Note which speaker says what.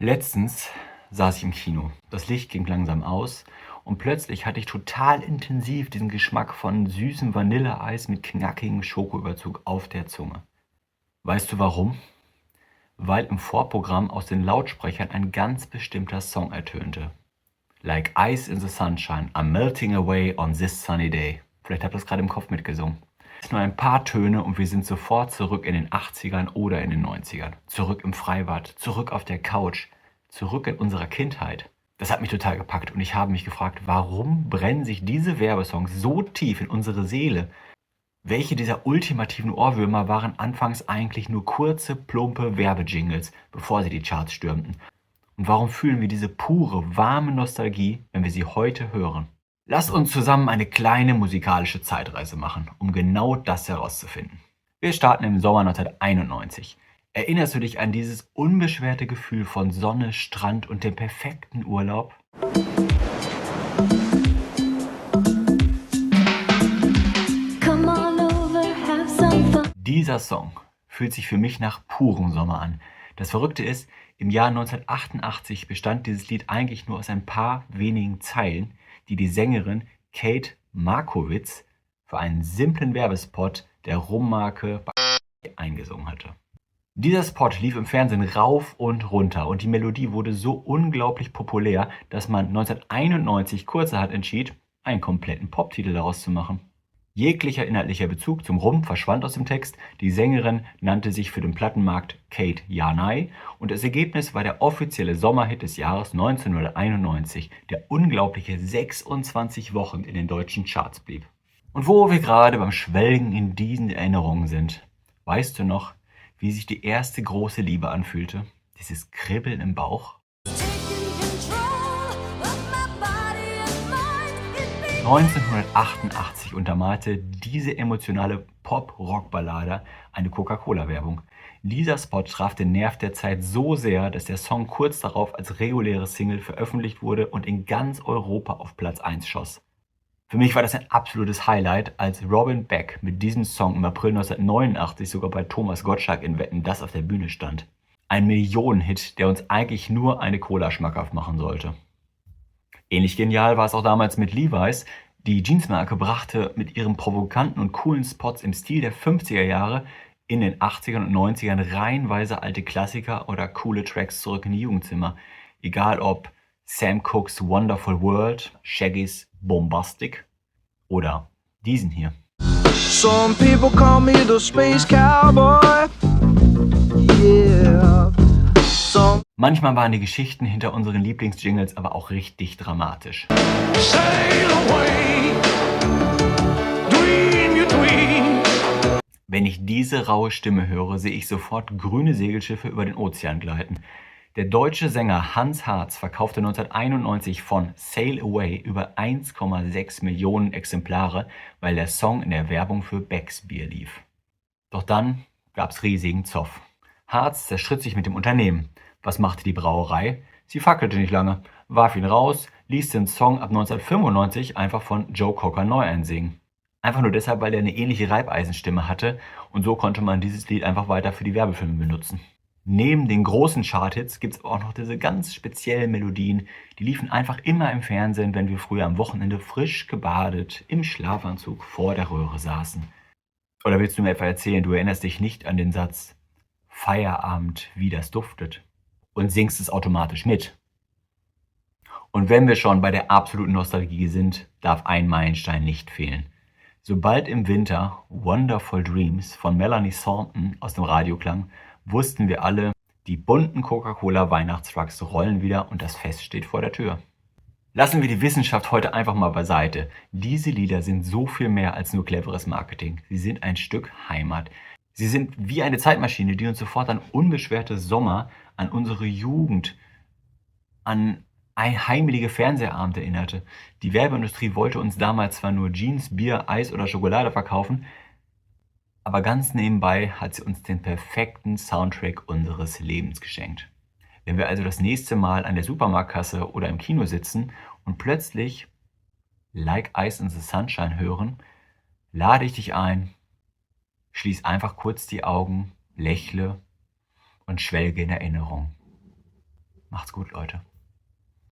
Speaker 1: Letztens saß ich im Kino. Das Licht ging langsam aus und plötzlich hatte ich total intensiv diesen Geschmack von süßem Vanilleeis mit knackigem Schokoüberzug auf der Zunge. Weißt du warum? Weil im Vorprogramm aus den Lautsprechern ein ganz bestimmter Song ertönte. Like Ice in the Sunshine, I'm melting away on this sunny day. Vielleicht habt ihr das gerade im Kopf mitgesungen. Es sind nur ein paar Töne und wir sind sofort zurück in den 80ern oder in den 90ern. Zurück im Freibad, zurück auf der Couch, zurück in unserer Kindheit. Das hat mich total gepackt und ich habe mich gefragt, warum brennen sich diese Werbesongs so tief in unsere Seele? Welche dieser ultimativen Ohrwürmer waren anfangs eigentlich nur kurze, plumpe Werbejingles, bevor sie die Charts stürmten? Und warum fühlen wir diese pure, warme Nostalgie, wenn wir sie heute hören? Lasst uns zusammen eine kleine musikalische Zeitreise machen, um genau das herauszufinden. Wir starten im Sommer 1991. Erinnerst du dich an dieses unbeschwerte Gefühl von Sonne, Strand und dem perfekten Urlaub? Dieser Song fühlt sich für mich nach purem Sommer an. Das Verrückte ist, im Jahr 1988 bestand dieses Lied eigentlich nur aus ein paar wenigen Zeilen, die die Sängerin Kate Markowitz für einen simplen Werbespot der Rummarke eingesungen hatte. Dieser Spot lief im Fernsehen rauf und runter und die Melodie wurde so unglaublich populär, dass man 1991 kurzerhand entschied, einen kompletten Poptitel daraus zu machen. Jeglicher inhaltlicher Bezug zum Rum verschwand aus dem Text, die Sängerin nannte sich für den Plattenmarkt Kate Janai und das Ergebnis war der offizielle Sommerhit des Jahres 1991, der unglaubliche 26 Wochen in den deutschen Charts blieb. Und wo wir gerade beim Schwelgen in diesen Erinnerungen sind, weißt du noch, wie sich die erste große Liebe anfühlte? Dieses Kribbeln im Bauch? 1988 untermalte diese emotionale Pop-Rock-Ballade eine Coca-Cola-Werbung. Dieser Spot traf den Nerv der Zeit so sehr, dass der Song kurz darauf als reguläre Single veröffentlicht wurde und in ganz Europa auf Platz 1 schoss. Für mich war das ein absolutes Highlight, als Robin Beck mit diesem Song im April 1989 sogar bei Thomas Gottschalk in Wetten, dass auf der Bühne stand. Ein Millionenhit, der uns eigentlich nur eine Cola schmackhaft machen sollte. Ähnlich genial war es auch damals mit Levi's. Die Jeansmarke brachte mit ihren provokanten und coolen Spots im Stil der 50er Jahre in den 80ern und 90ern reihenweise alte Klassiker oder coole Tracks zurück in die Jugendzimmer. Egal ob Sam Cooke's Wonderful World, Shaggy's Bombastic oder diesen hier. Some people call me the Space Cowboy. Yeah. Manchmal waren die Geschichten hinter unseren Lieblingsjingles aber auch richtig dramatisch. Wenn ich diese raue Stimme höre, sehe ich sofort grüne Segelschiffe über den Ozean gleiten. Der deutsche Sänger Hans Harz verkaufte 1991 von Sail Away über 1,6 Millionen Exemplare, weil der Song in der Werbung für Becks Bier lief. Doch dann gab's riesigen Zoff. Harz zerstritt sich mit dem Unternehmen. Was machte die Brauerei? Sie fackelte nicht lange, warf ihn raus, ließ den Song ab 1995 einfach von Joe Cocker neu einsingen. Einfach nur deshalb, weil er eine ähnliche Reibeisenstimme hatte und so konnte man dieses Lied einfach weiter für die Werbefilme benutzen. Neben den großen Charthits gibt es auch noch diese ganz speziellen Melodien, die liefen einfach immer im Fernsehen, wenn wir früher am Wochenende frisch gebadet im Schlafanzug vor der Röhre saßen. Oder willst du mir etwa erzählen, du erinnerst dich nicht an den Satz Feierabend, wie das duftet und singst es automatisch mit? Und wenn wir schon bei der absoluten Nostalgie sind, darf ein Meilenstein nicht fehlen. Sobald im Winter Wonderful Dreams von Melanie Thornton aus dem Radio klang, wussten wir alle, die bunten Coca-Cola-Weihnachtstrucks rollen wieder und das Fest steht vor der Tür. Lassen wir die Wissenschaft heute einfach mal beiseite. Diese Lieder sind so viel mehr als nur cleveres Marketing. Sie sind ein Stück Heimat. Sie sind wie eine Zeitmaschine, die uns sofort an unbeschwerte Sommer, an unsere Jugend, an ein heimelige Fernsehabend erinnerte. Die Werbeindustrie wollte uns damals zwar nur Jeans, Bier, Eis oder Schokolade verkaufen, aber ganz nebenbei hat sie uns den perfekten Soundtrack unseres Lebens geschenkt. Wenn wir also das nächste Mal an der Supermarktkasse oder im Kino sitzen und plötzlich Like Ice in the Sunshine hören, lade ich dich ein, schließ einfach kurz die Augen, lächle und schwelge in Erinnerung. Mach Macht's gut, Leute.